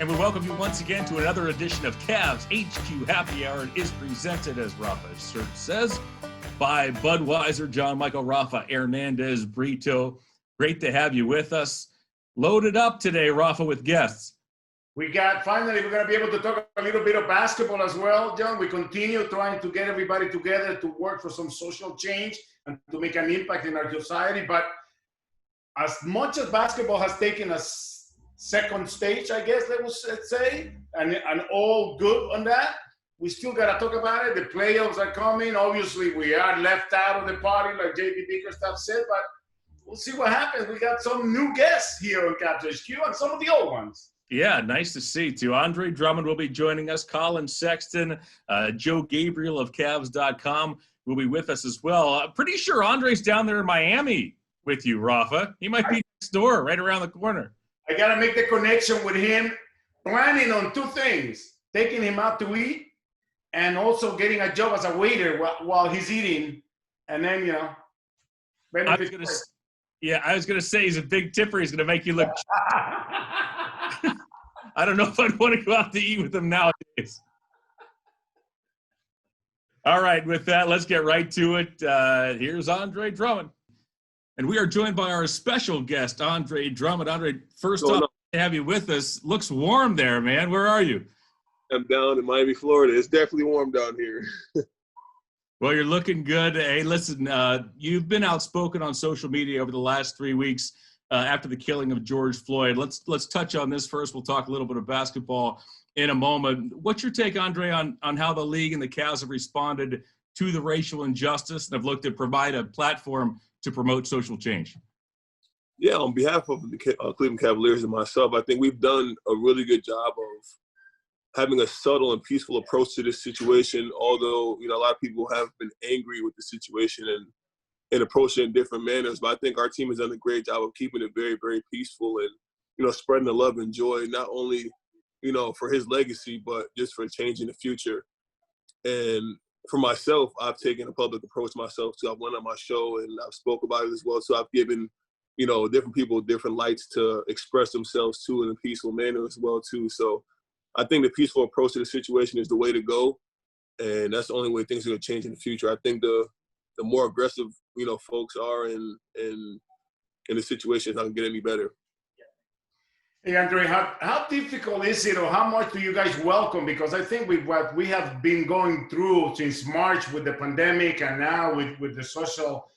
And we welcome you once again to another edition of CavsHQ Happy Hour. It is presented, as Rafa's shirt says, by Budweiser, John Michael Rafa Hernandez-Brito. Great to have you with us. Loaded up today, Rafa, with guests. Finally, we're going to be able to talk a little bit of basketball as well, John. We continue trying to get everybody together to work for some social change and to make an impact in our society. But as much as basketball has taken us second stage, I guess let's say, and all good on that, we still got to talk about it. The playoffs are coming. Obviously, we are left out of the party, like JP Bickerstaff said, but we'll see what happens. We got some new guests here on CavsHQ and some of the old ones. Yeah, nice to see too. Andre Drummond will be joining us. Collin, Sexton, Joe Gabriel of Cavs.com will be with us as well. Pretty sure Andre's down there in Miami with you, Rafa. He might be next door, right around the corner. I got to make the connection with him, planning on two things, taking him out to eat and also getting a job as a waiter while he's eating. And then, you know, I was going to say he's a big tipper. He's going to make you look I don't know if I'd want to go out to eat with him nowadays. All right, with that, let's get right to it. Here's Andre Drummond. And we are joined by our special guest, Andre Drummond. Andre, first off, to have you with us. Looks warm there, man. Where are you? I'm down in Miami, Florida. It's definitely warm down here. Well, you're looking good. Hey, listen, you've been outspoken on social media over the last 3 weeks after the killing of George Floyd. Let's touch on this first. We'll talk a little bit of basketball in a moment. What's your take, Andre, on how the league and the Cavs have responded to the racial injustice and have looked to provide a platform to promote social change? Yeah, on behalf of the Cleveland Cavaliers and myself, I think we've done a really good job of having a subtle and peaceful approach to this situation, although, you know, a lot of people have been angry with the situation and approaching it in different manners. But I think our team has done a great job of keeping it very, very peaceful and, you know, spreading the love and joy, not only, you know, for his legacy, but just for changing the future. And for myself, I've taken a public approach myself too. I've went on my show and I've spoke about it as well. So I've given, you know, different people different lights to express themselves too in a peaceful manner as well too. So I think the peaceful approach to the situation is the way to go. And that's the only way things are going to change in the future. I think the more aggressive, you know, folks are in the situation, it's not going to get any better. Hey, Andre, how difficult is it, or how much do you guys welcome? Because I think with what we have been going through since March with the pandemic and now with the social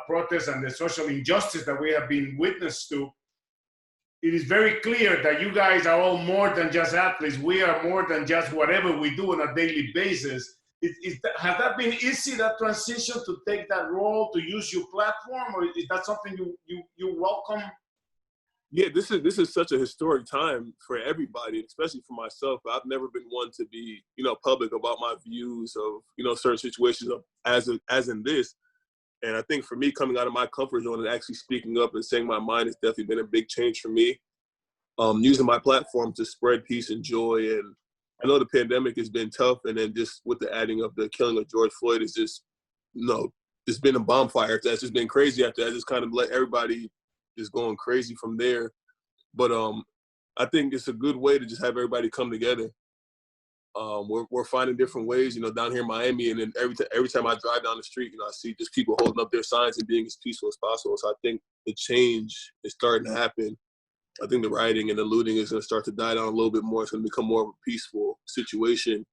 protests and the social injustice that we have been witness to, it is very clear that you guys are all more than just athletes. We are more than just whatever we do on a daily basis. Has that been easy, that transition to take that role, to use your platform, or is that something you welcome? Yeah, this is such a historic time for everybody, especially for myself. I've never been one to be, you know, public about my views of, you know, certain situations as in this. And I think for me, coming out of my comfort zone and actually speaking up and saying my mind has definitely been a big change for me. Using my platform to spread peace and joy. And I know the pandemic has been tough, and then just with the adding of the killing of George Floyd is just, you know, it's been a bonfire. That's just been crazy after that. Just kind of let everybody just going crazy from there. But I think it's a good way to just have everybody come together. We're finding different ways, you know, down here in Miami, and then every time I drive down the street, you know, I see just people holding up their signs and being as peaceful as possible. So I think the change is starting to happen. I think the rioting and the looting is going to start to die down a little bit more. It's going to become more of a peaceful situation,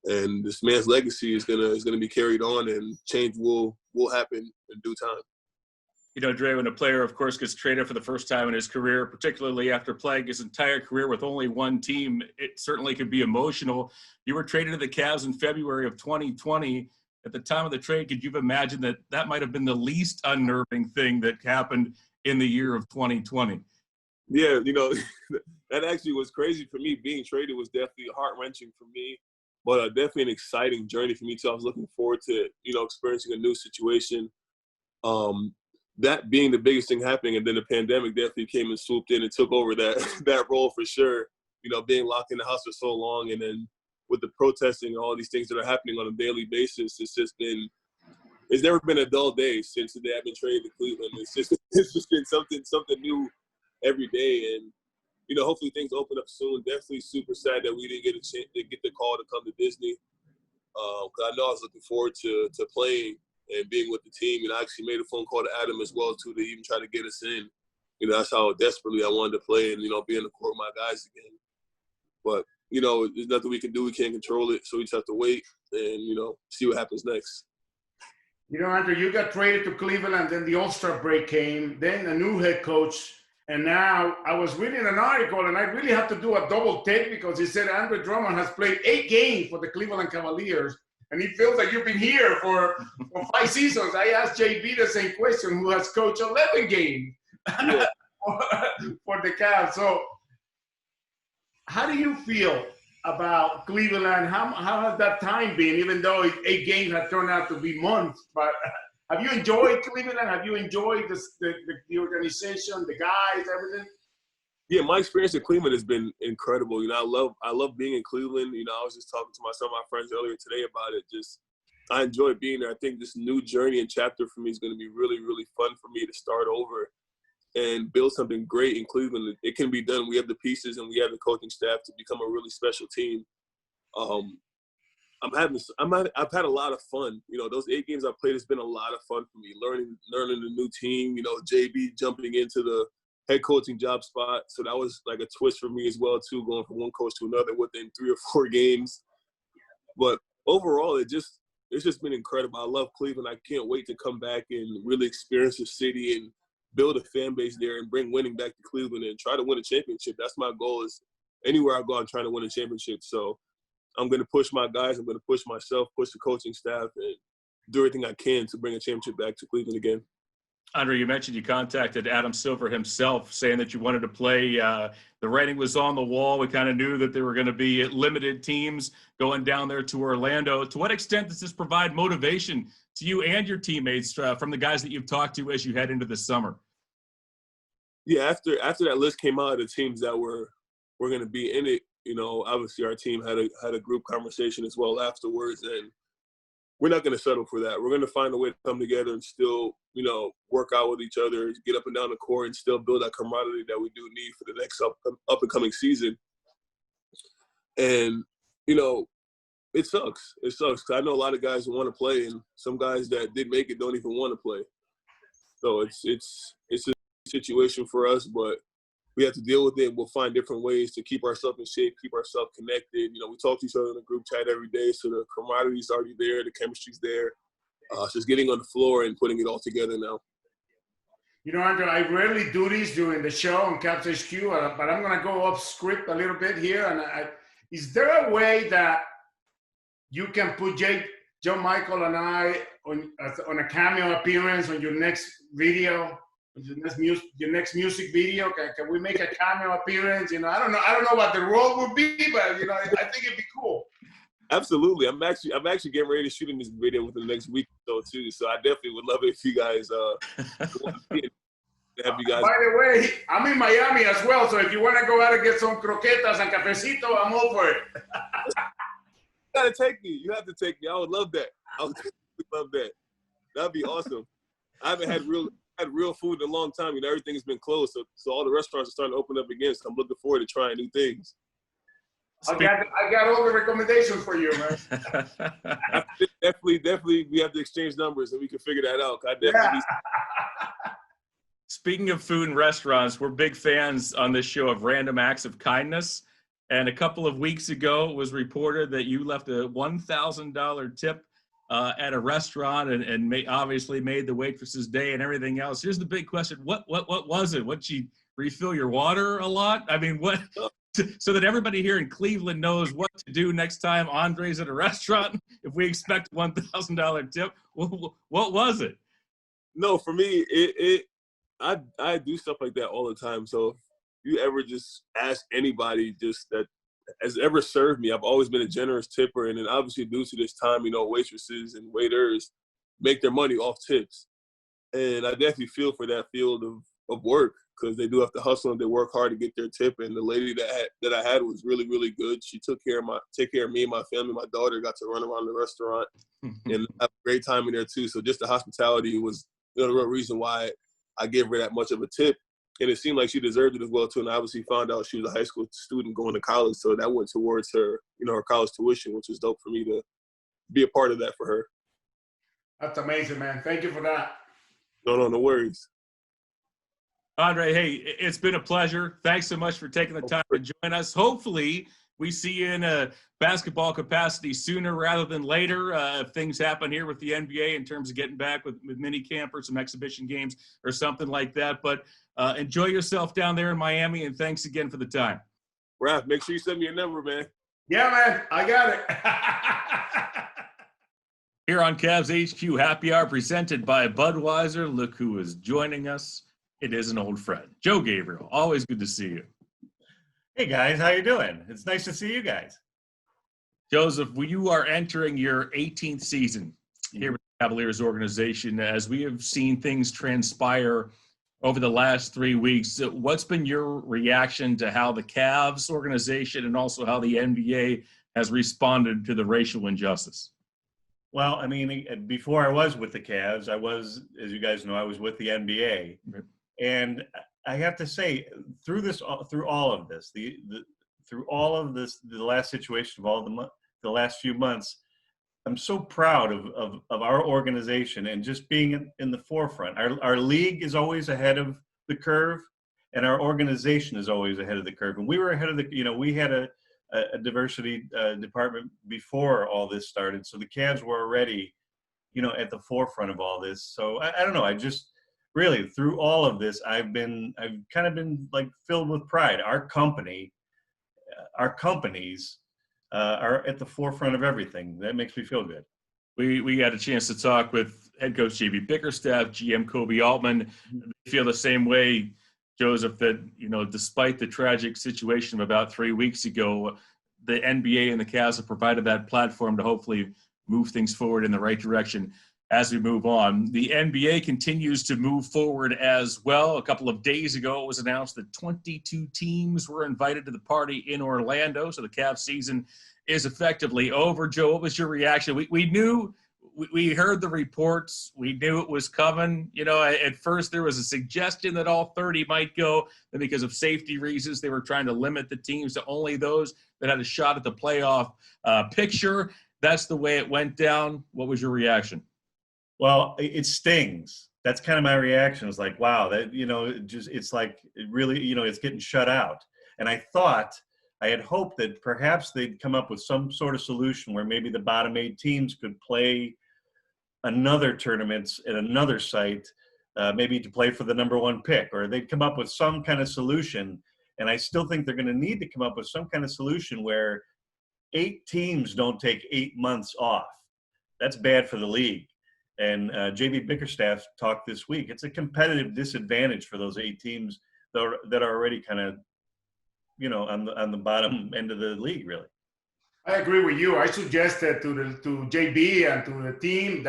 and this man's legacy is going to be carried on, and change will happen in due time. You know, Dre, when a player, of course, gets traded for the first time in his career, particularly after playing his entire career with only one team, it certainly could be emotional. You were traded to the Cavs in February of 2020. At the time of the trade, could you have imagined that might have been the least unnerving thing that happened in the year of 2020? Yeah, you know, that actually was crazy for me. Being traded was definitely heart-wrenching for me, but definitely an exciting journey for me too. I was looking forward to, you know, experiencing a new situation. That being the biggest thing happening, and then the pandemic definitely came and swooped in and took over that role for sure. You know, being locked in the house for so long, and then with the protesting and all these things that are happening on a daily basis, it's never been a dull day since the day I've been traded to Cleveland. It's just been something new every day. And hopefully things open up soon. Definitely super sad that we didn't get a chance to get the call to come to Disney. Because I know I was looking forward to playing and being with the team. And I actually made a phone call to Adam as well, too, to even try to get us in. That's how desperately I wanted to play and, be in the court with my guys again. But, there's nothing we can do. We can't control it. So we just have to wait and, see what happens next. Andrew, you got traded to Cleveland, and then the All-Star break came, then a new head coach. And now I was reading an article, and I really have to do a double take because he said Andre Drummond has played 8 games for the Cleveland Cavaliers, and he feels like you've been here for 5 seasons. I asked JB the same question, who has coached 11 games for the Cavs. So how do you feel about Cleveland? How has that time been, even though 8 games have turned out to be months? But have you enjoyed Cleveland? Have you enjoyed the organization, the guys, everything? Yeah, my experience in Cleveland has been incredible. I love being in Cleveland. I was just talking to some of my friends earlier today about it. I enjoy being there. I think this new journey and chapter for me is going to be really, really fun for me to start over and build something great in Cleveland. It can be done. We have the pieces and we have the coaching staff to become a really special team. I've had a lot of fun. Those 8 games I played has been a lot of fun for me. Learning the new team. JB jumping into the head coaching job spot. So that was like a twist for me as well too, going from one coach to another within 3 or 4 games. But overall, it's just been incredible. I love Cleveland. I can't wait to come back and really experience the city and build a fan base there and bring winning back to Cleveland and try to win a championship. That's my goal. Is anywhere I go, I'm trying to win a championship. So I'm going to push my guys. I'm going to push myself, push the coaching staff, and do everything I can to bring a championship back to Cleveland again. Andre, you mentioned you contacted Adam Silver himself saying that you wanted to play. The writing was on the wall. We kind of knew that there were going to be limited teams going down there to Orlando. To what extent does this provide motivation to you and your teammates from the guys that you've talked to as you head into the summer? Yeah, after that list came out of the teams that were going to be in it, obviously our team had a group conversation as well afterwards, and we're not going to settle for that. We're going to find a way to come together and still, work out with each other, get up and down the court, and still build that camaraderie that we do need for the next up and coming season. And, it sucks. It sucks because I know a lot of guys who want to play, and some guys that did make it don't even want to play. So it's a situation for us, but we have to deal with it. We'll find different ways to keep ourselves in shape, keep ourselves connected. We talk to each other in a group chat every day, so the camaraderie's already there, the chemistry's there. It's just getting on the floor and putting it all together now. Andrew, I rarely do this during the show on CavsHQ, but I'm going to go off script a little bit here. And is there a way that you can put John Michael and I on a cameo appearance on your next video? Your next music video? Can we make a cameo appearance? I don't know what the role would be, but I think it'd be cool. Absolutely. I'm actually getting ready to shoot in this video within the next week or so too. So I definitely would love it if you guys have you guys. By the way, I'm in Miami as well, so if you want to go out and get some croquetas and cafecito, I'm all for it. You gotta take me. You have to take me. I would love that. I would love that. That'd be awesome. I haven't had real food in a long time. Everything's been closed, so all the restaurants are starting to open up again. So I'm looking forward to trying new things. I got all the recommendations for you, man. Definitely, we have to exchange numbers and we can figure that out. Speaking of food and restaurants, we're big fans on this show of random acts of kindness. And a couple of weeks ago, it was reported that you left a $1,000 tip at a restaurant and obviously made the waitress's day and everything else. Here's the big question. What was it? Would she refill your water a lot? I mean, what? So that everybody here in Cleveland knows what to do next time Andre's at a restaurant, if we expect $1,000 tip, what was it? No, for me, I do stuff like that all the time. So if you ever just ask anybody just that has ever served me, I've always been a generous tipper. And then obviously due to this time, waitresses and waiters make their money off tips. And I definitely feel for that field of work because they do have to hustle and they work hard to get their tip. And the lady that I had was really, really good. She took care of me and my family. My daughter got to run around the restaurant and have a great time in there too. So just the hospitality was the real reason why I gave her that much of a tip. And it seemed like she deserved it as well too. And obviously found out she was a high school student going to college, so that went towards her, her college tuition, which was dope for me to be a part of that for her. That's amazing, man. Thank you for that. No worries. Andre, hey, it's been a pleasure. Thanks so much for taking the time to join us. Hopefully, we see you in a basketball capacity sooner rather than later if things happen here with the NBA in terms of getting back with mini camp or some exhibition games or something like that. But enjoy yourself down there in Miami, and thanks again for the time. Raph, make sure you send me a number, man. Yeah, man. I got it. Here on CavsHQ Happy Hour presented by Budweiser. Look who is joining us. It is an old friend, Joe Gabriel. Always good to see you. Hey guys, how you doing? It's nice to see you guys. Joseph, you are entering your 18th season here with the Cavaliers organization. As we have seen things transpire over the last 3 weeks, what's been your reaction to how the Cavs organization and also how the NBA has responded to the racial injustice? Well, I mean, before I was with the Cavs, I was, as you guys know, I was with the NBA. Right. And I have to say, through all of this, the last situation of all the last few months, I'm so proud of our organization and just being in the forefront. Our league is always ahead of the curve, and our organization is always ahead of the curve. And we were ahead of we had a diversity department before all this started, so the Cavs were already, at the forefront of all this. So I don't know. I just really, through all of this, I've kind of been like filled with pride. Our companies are at the forefront of everything. That makes me feel good. We had a chance to talk with head coach J.B. Bickerstaff, GM Kobe Altman. They feel the same way, Joseph, that, despite the tragic situation of about 3 weeks ago, the NBA and the Cavs have provided that platform to hopefully move things forward in the right direction as we move on. The NBA continues to move forward as well. A couple of days ago, it was announced that 22 teams were invited to the party in Orlando, so the Cavs season is effectively over. Joe, what was your reaction? We heard the reports. We knew it was coming. At first there was a suggestion that all 30 might go. Then because of safety reasons, they were trying to limit the teams to only those that had a shot at the playoff picture. That's the way it went down. What was your reaction? Well, it stings. That's kind of my reaction. It's like, wow, that, it's like, it really, it's getting shut out. And I had hoped that perhaps they'd come up with some sort of solution where maybe the bottom 8 teams could play another tournaments at another site, maybe to play for the number 1 pick, or they'd come up with some kind of solution. And I still think they're going to need to come up with some kind of solution where 8 teams don't take 8 months off. That's bad for the league. And J.B. Bickerstaff talked this week. It's a competitive disadvantage for those 8 teams that are already kind of, on the bottom end of the league, really. I agree with you. I suggested to JB and to the team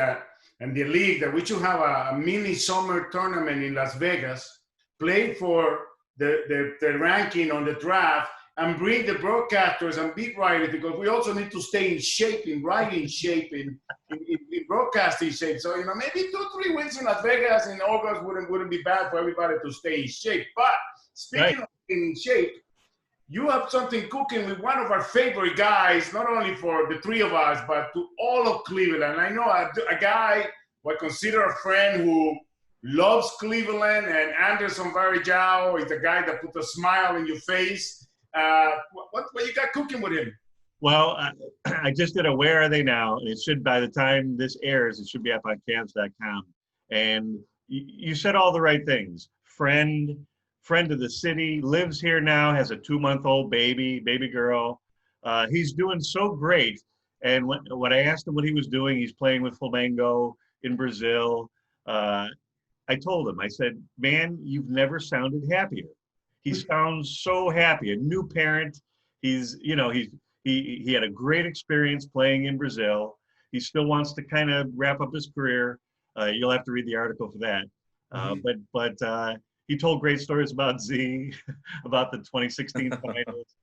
and the league that we should have a mini summer tournament in Las Vegas, play for the ranking on the draft, and bring the broadcasters and beat writers, because we also need to stay in shape, in writing shape, in broadcasting shape. So, maybe 2-3 wins in Las Vegas in August wouldn't be bad for everybody to stay in shape. But speaking of in shape, you have something cooking with one of our favorite guys, not only for the 3 of us, but to all of Cleveland. I know a guy who I consider a friend who loves Cleveland, and Anderson Varejao is the guy that put a smile in your face. What you got cooking with him? Well, I just did a Where Are They Now? And it should, by the time this airs, it should be up on Cavs.com. And you said all the right things. Friend of the city, lives here now, has a 2-month-old baby girl. He's doing so great. And when I asked him what he was doing, he's playing with Flamengo in Brazil. I told him, I said, man, you've never sounded happier. He sounds so happy, a new parent. He had a great experience playing in Brazil. He still wants to kind of wrap up his career. You'll have to read the article for that. But he told great stories about Z, about the 2016 finals.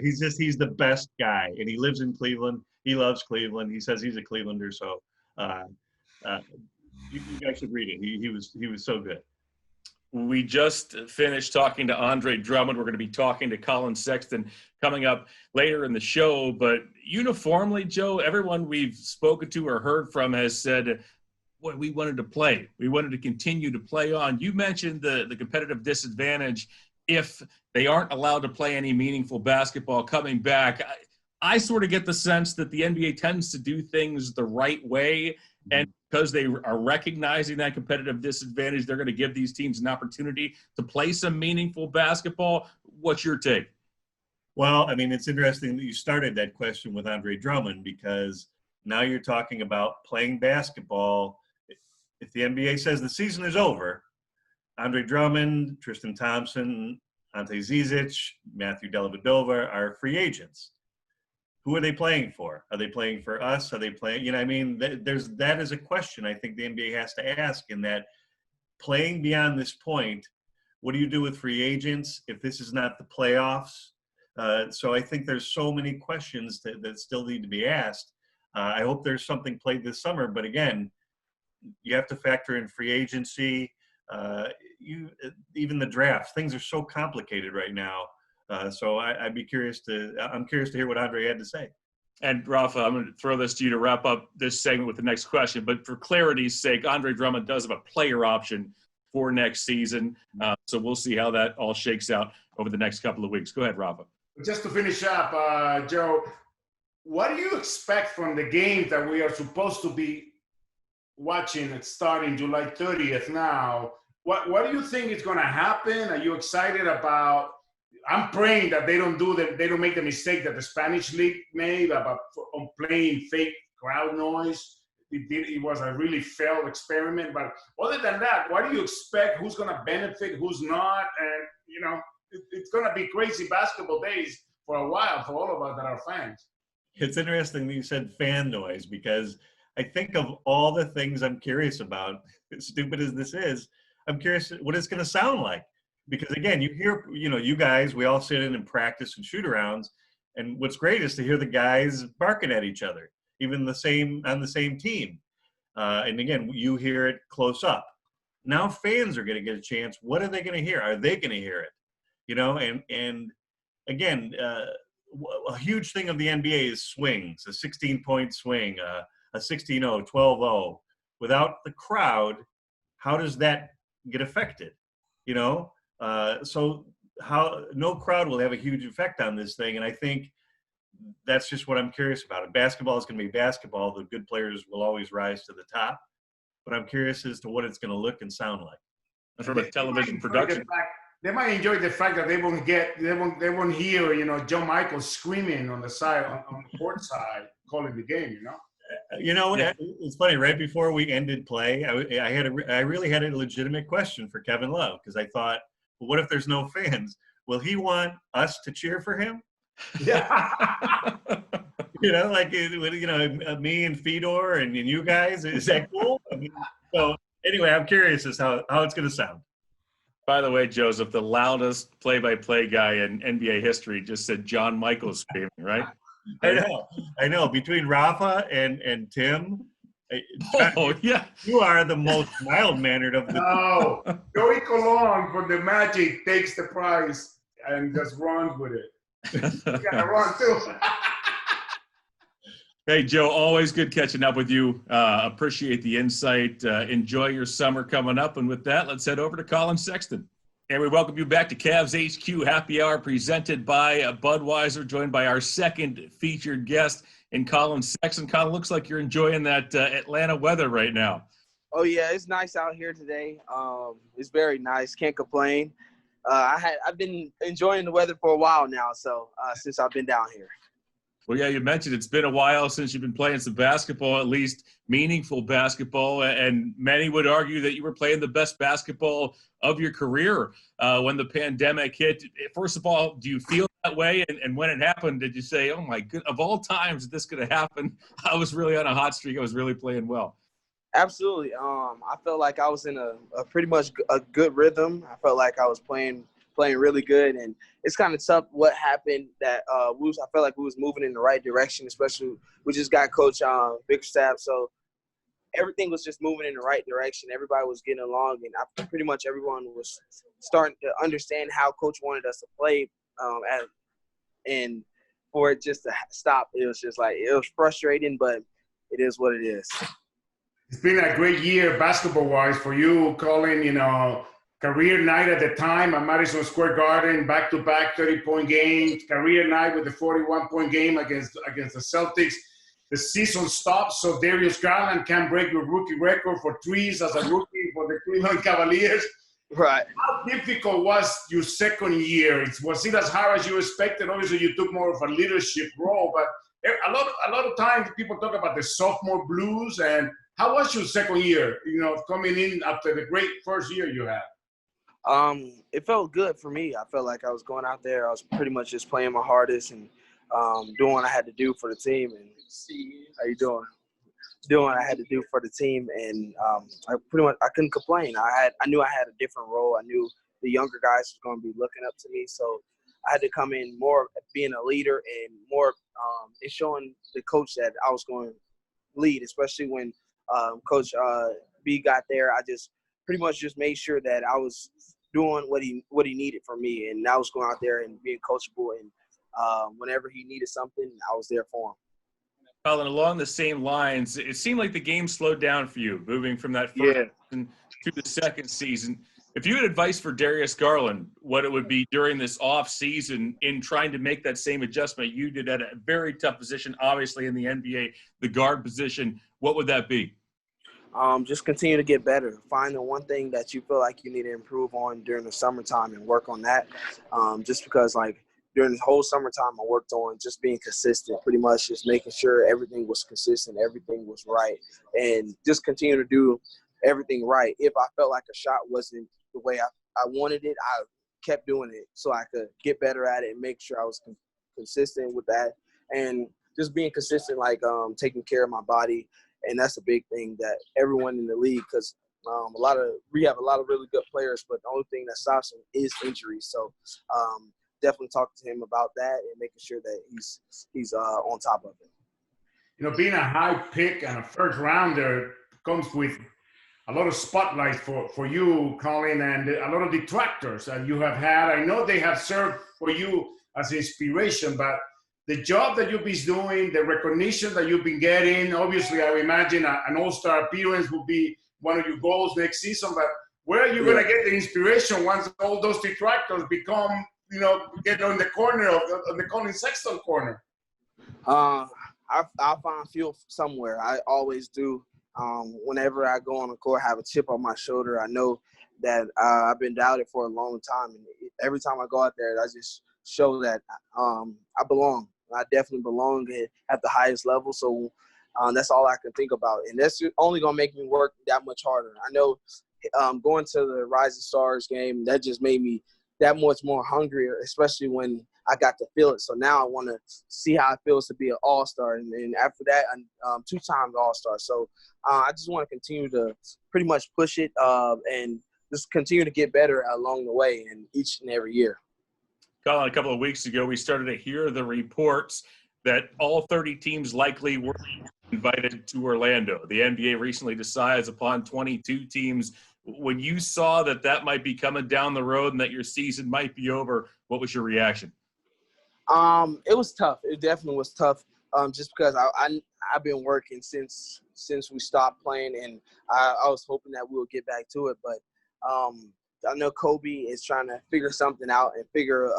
He's the best guy, and he lives in Cleveland. He loves Cleveland. He says he's a Clevelander, so you guys should read it. He was so good. We just finished talking to Andre Drummond. We're going to be talking to Collin Sexton coming up later in the show. But uniformly, Joe, everyone we've spoken to or heard from has said, boy, we wanted to play. We wanted to continue to play on. You mentioned the competitive disadvantage if they aren't allowed to play any meaningful basketball coming back. I sort of get the sense that the NBA tends to do things the right way. And because they are recognizing that competitive disadvantage, they're going to give these teams an opportunity to play some meaningful basketball. What's your take? Well, I mean, it's interesting that you started that question with Andre Drummond, because now you're talking about playing basketball. If the NBA says the season is over, Andre Drummond, Tristan Thompson, Ante Zizic, Matthew Dellavedova are free agents. Who are they playing for? Are they playing for us? Are they playing, you know, I mean, that is a question I think the NBA has to ask, in that playing beyond this point, what do you do with free agents if this is not the playoffs? So I think there's so many questions that still need to be asked. I hope there's something played this summer, but again, you have to factor in free agency, even the drafts. Things are so complicated right now. So I'm curious to hear what Andre had to say. And Rafa, I'm going to throw this to you to wrap up this segment with the next question. But for clarity's sake, Andre Drummond does have a player option for next season. So we'll see how that all shakes out over the next couple of weeks. Go ahead, Rafa. Just to finish up, Joe, what do you expect from the games that we are supposed to be watching starting July 30th now? What do you think is going to happen? Are you excited about? I'm praying that they don't make the mistake that the Spanish league made about playing fake crowd noise. It was a really failed experiment. But other than that, what do you expect? Who's going to benefit? Who's not? And you know, it's going to be crazy basketball days for a while for all of us that are fans. It's interesting that you said fan noise, because I think of all the things I'm curious about, as stupid as this is, I'm curious what it's going to sound like. Because again, you hear, you know, you guys, we all sit in and practice and shoot arounds. And what's great is to hear the guys barking at each other, even on the same team. And again, you hear it close up. Now fans are going to get a chance. What are they going to hear? Are they going to hear it? You know, and again, a huge thing of the NBA is swings, a 16-point swing, a 16-0, 12-0. Without the crowd, how does that get affected? You know? So how no crowd will have a huge effect on this thing. And I think that's just what I'm curious about. Basketball is going to be basketball. The good players will always rise to the top, but I'm curious as to what it's going to look and sound like. From a television production. They might enjoy the fact that they won't hear, you know, John Michael screaming on the side, on the court side, calling the game, you know? You know, yeah. It's funny. Right before we ended play, I really had a legitimate question for Kevin Love, because I thought, well, what if there's no fans? Will he want us to cheer for him? Yeah. You know, like, you know, me and Fedor and you guys, is that cool? I mean, so anyway, I'm curious as how it's going to sound. By the way, Joseph, the loudest play-by-play guy in NBA history just said John Michael screaming, right? I know. Between Rafa and Tim, oh yeah, you are the most mild-mannered of the. No, Joey Collin from the Magic takes the prize and just runs with it. You gotta run too. Hey, Joe, always good catching up with you. Appreciate the insight. Enjoy your summer coming up. And with that, let's head over to Collin Sexton. And we welcome you back to CavsHQ Happy Hour, presented by Budweiser, joined by our second featured guest in Collin Sexton. Collin, looks like you're enjoying that Atlanta weather right now. Oh, yeah, it's nice out here today. It's very nice. Can't complain. I've been enjoying the weather for a while now, so since I've been down here. Well, yeah, you mentioned it's been a while since you've been playing some basketball, at least meaningful basketball, and many would argue that you were playing the best basketball of your career when the pandemic hit. First of all, do you feel that way? And when it happened, did you say, oh, my God, of all times this could have happened, I was really on a hot streak, I was really playing well? Absolutely. I felt like I was in a pretty much a good rhythm. I felt like I was playing really good, and it's kind of tough what happened that I felt like we was moving in the right direction, especially we just got Coach Bickerstaff. So everything was just moving in the right direction. Everybody was getting along, and pretty much everyone was starting to understand how Coach wanted us to play. And for it just to stop, it was just like, it was frustrating, but it is what it is. It's been a great year basketball-wise for you, Collin. You know, career night at the time at Madison Square Garden, back-to-back 30-point games, career night with the 41-point game against the Celtics. The season stops, so Darius Garland can break your rookie record for threes as a rookie for the Cleveland Cavaliers. Right. How difficult was your second year? Was it as hard as you expected? Obviously, you took more of a leadership role, but a lot of times people talk about the sophomore blues. And how was your second year, you know, coming in after the great first year you had? It felt good for me. I felt like I was going out there. I was pretty much just playing my hardest and doing what I had to do for the team. And how you doing? Doing what I had to do for the team, and I couldn't complain. I knew I had a different role. I knew the younger guys were going to be looking up to me, so I had to come in more being a leader and more and showing the coach that I was going to lead, especially when Coach B got there. I just pretty much just made sure that I was doing what he needed from me, and I was going out there and being coachable, and whenever he needed something, I was there for him. Collin, along the same lines, it seemed like the game slowed down for you, moving from that first season to the second season. If you had advice for Darius Garland, what it would be during this off season in trying to make that same adjustment you did at a very tough position, obviously in the NBA, the guard position, what would that be? Just continue to get better. Find the one thing that you feel like you need to improve on during the summertime and work on that. Just because, like, during the whole summertime, I worked on just being consistent, pretty much just making sure everything was consistent, everything was right, and just continue to do everything right. If I felt like a shot wasn't the way I wanted it, I kept doing it so I could get better at it and make sure I was consistent with that. And just being consistent, like taking care of my body, and that's a big thing that everyone in the league, because we have a lot of really good players, but the only thing that stops them is injuries. So definitely talking to him about that and making sure that he's on top of it. You know, being a high pick and a first rounder comes with a lot of spotlight for you, Collin, and a lot of detractors that you have had. I know they have served for you as inspiration, but the job that you've been doing, the recognition that you've been getting, obviously I imagine an all-star appearance will be one of your goals next season, but where are you going to get the inspiration once all those detractors become, you know, get on the corner of the Collin Sexton corner? I'll find fuel somewhere. I always do. Whenever I go on the court, I have a chip on my shoulder. I know that I've been doubted for a long time, and every time I go out there, I just show that I belong. I definitely belong at the highest level. So that's all I can think about, and that's only gonna make me work that much harder. I know going to the Rising Stars game, that just made me that much more hungrier, especially when I got to feel it. So now I want to see how it feels to be an all-star. And after that, I'm 2 times all-star. So I just want to continue to pretty much push it and just continue to get better along the way and each and every year. Collin, a couple of weeks ago, we started to hear the reports that all 30 teams likely were invited to Orlando. The NBA recently decides upon 22 teams. When you saw that might be coming down the road and that your season might be over, what was your reaction? It was tough. It definitely was tough. Just because I've been working since we stopped playing, and I was hoping that we would get back to it. But I know Kobe is trying to figure something out and figure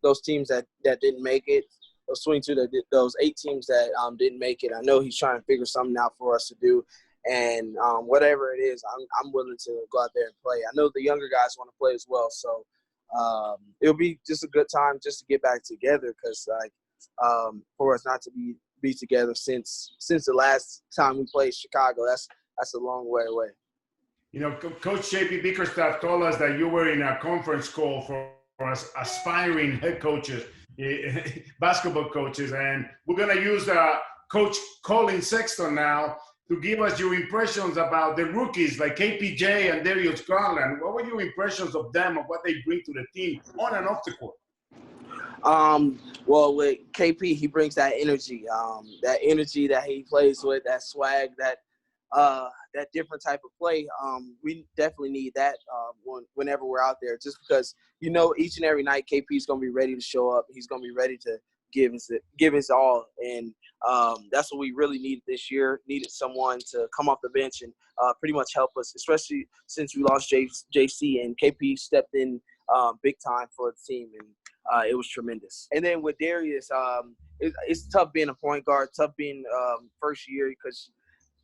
those teams that didn't make it, those 8 teams that didn't make it. I know he's trying to figure something out for us to do. And whatever it is, I'm willing to go out there and play. I know the younger guys want to play as well, so it'll be just a good time just to get back together. Because for us not to be together since the last time we played Chicago, that's a long way away. You know, Coach J.P. Bickerstaff told us that you were in a conference call for aspiring head coaches, basketball coaches, and we're going to use Coach Collin Sexton now to give us your impressions about the rookies like KPJ and Darius Garland. What were your impressions of them and what they bring to the team on and off the court? Well, with KP, he brings that energy that he plays with, that swag that that different type of play. We definitely need that whenever we're out there, just because, each and every night KP's going to be ready to show up. He's going to be ready to give his all. And that's what we really needed this year. Needed someone to come off the bench and pretty much help us, especially since we lost JC, and KP stepped in big time for the team, and it was tremendous. And then with Darius, it's tough being a point guard, tough being first year, because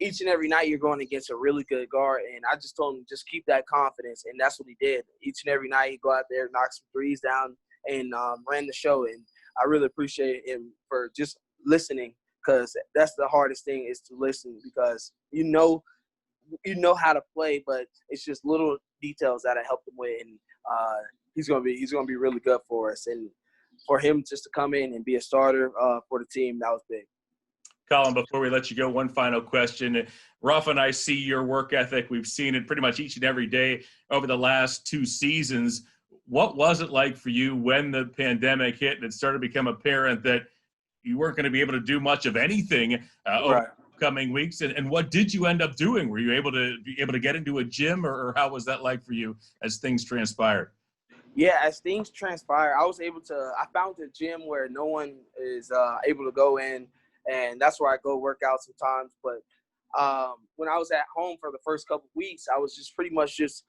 each and every night you're going against a really good guard. And I just told him, just keep that confidence. And that's what he did. Each and every night he go out there, knock some threes down, and ran the show. And I really appreciate him for just listening, because that's the hardest thing, is to listen, because you know how to play, but it's just little details that I helped him with. And he's gonna be really good for us. And for him just to come in and be a starter for the team, that was big. Collin, before we let you go, one final question. Rafa and I see your work ethic. We've seen it pretty much each and every day over the last 2 seasons. What was it like for you when the pandemic hit and it started to become apparent that you weren't going to be able to do much of anything over the coming weeks? And what did you end up doing? Were you able to get into a gym, or how was that like for you as things transpired? Yeah, as things transpire, I found a gym where no one is able to go in, and that's where I go work out sometimes. But when I was at home for the first couple of weeks, I was just pretty much just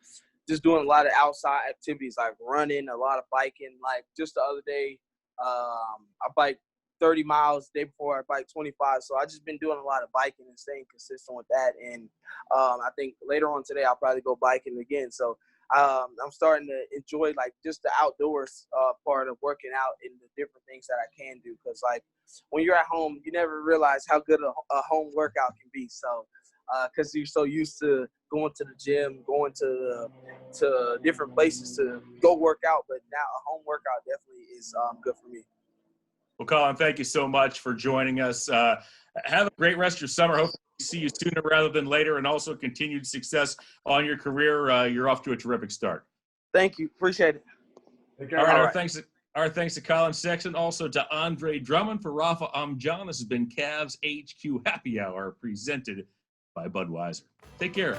doing a lot of outside activities, like running, a lot of biking. Like just the other day, I biked 30 miles. The day before, I biked 25. So I just been doing a lot of biking and staying consistent with that. And I think later on today, I'll probably go biking again. So I'm starting to enjoy like just the outdoors part of working out and the different things that I can do. Because like when you're at home, you never realize how good a home workout can be. So because you're so used to going to the gym, going to different places to go work out, but now a home workout definitely is good for me. Well, Collin, thank you so much for joining us. Have a great rest of your summer. Hopefully we see you sooner rather than later, and also continued success on your career. You're off to a terrific start. Thank you. Appreciate it. All right. Our thanks to Collin, Sexton, also to Andre Drummond. For Rafa, I'm John. This has been Cavs HQ Happy Hour, presented by Budweiser. Take care.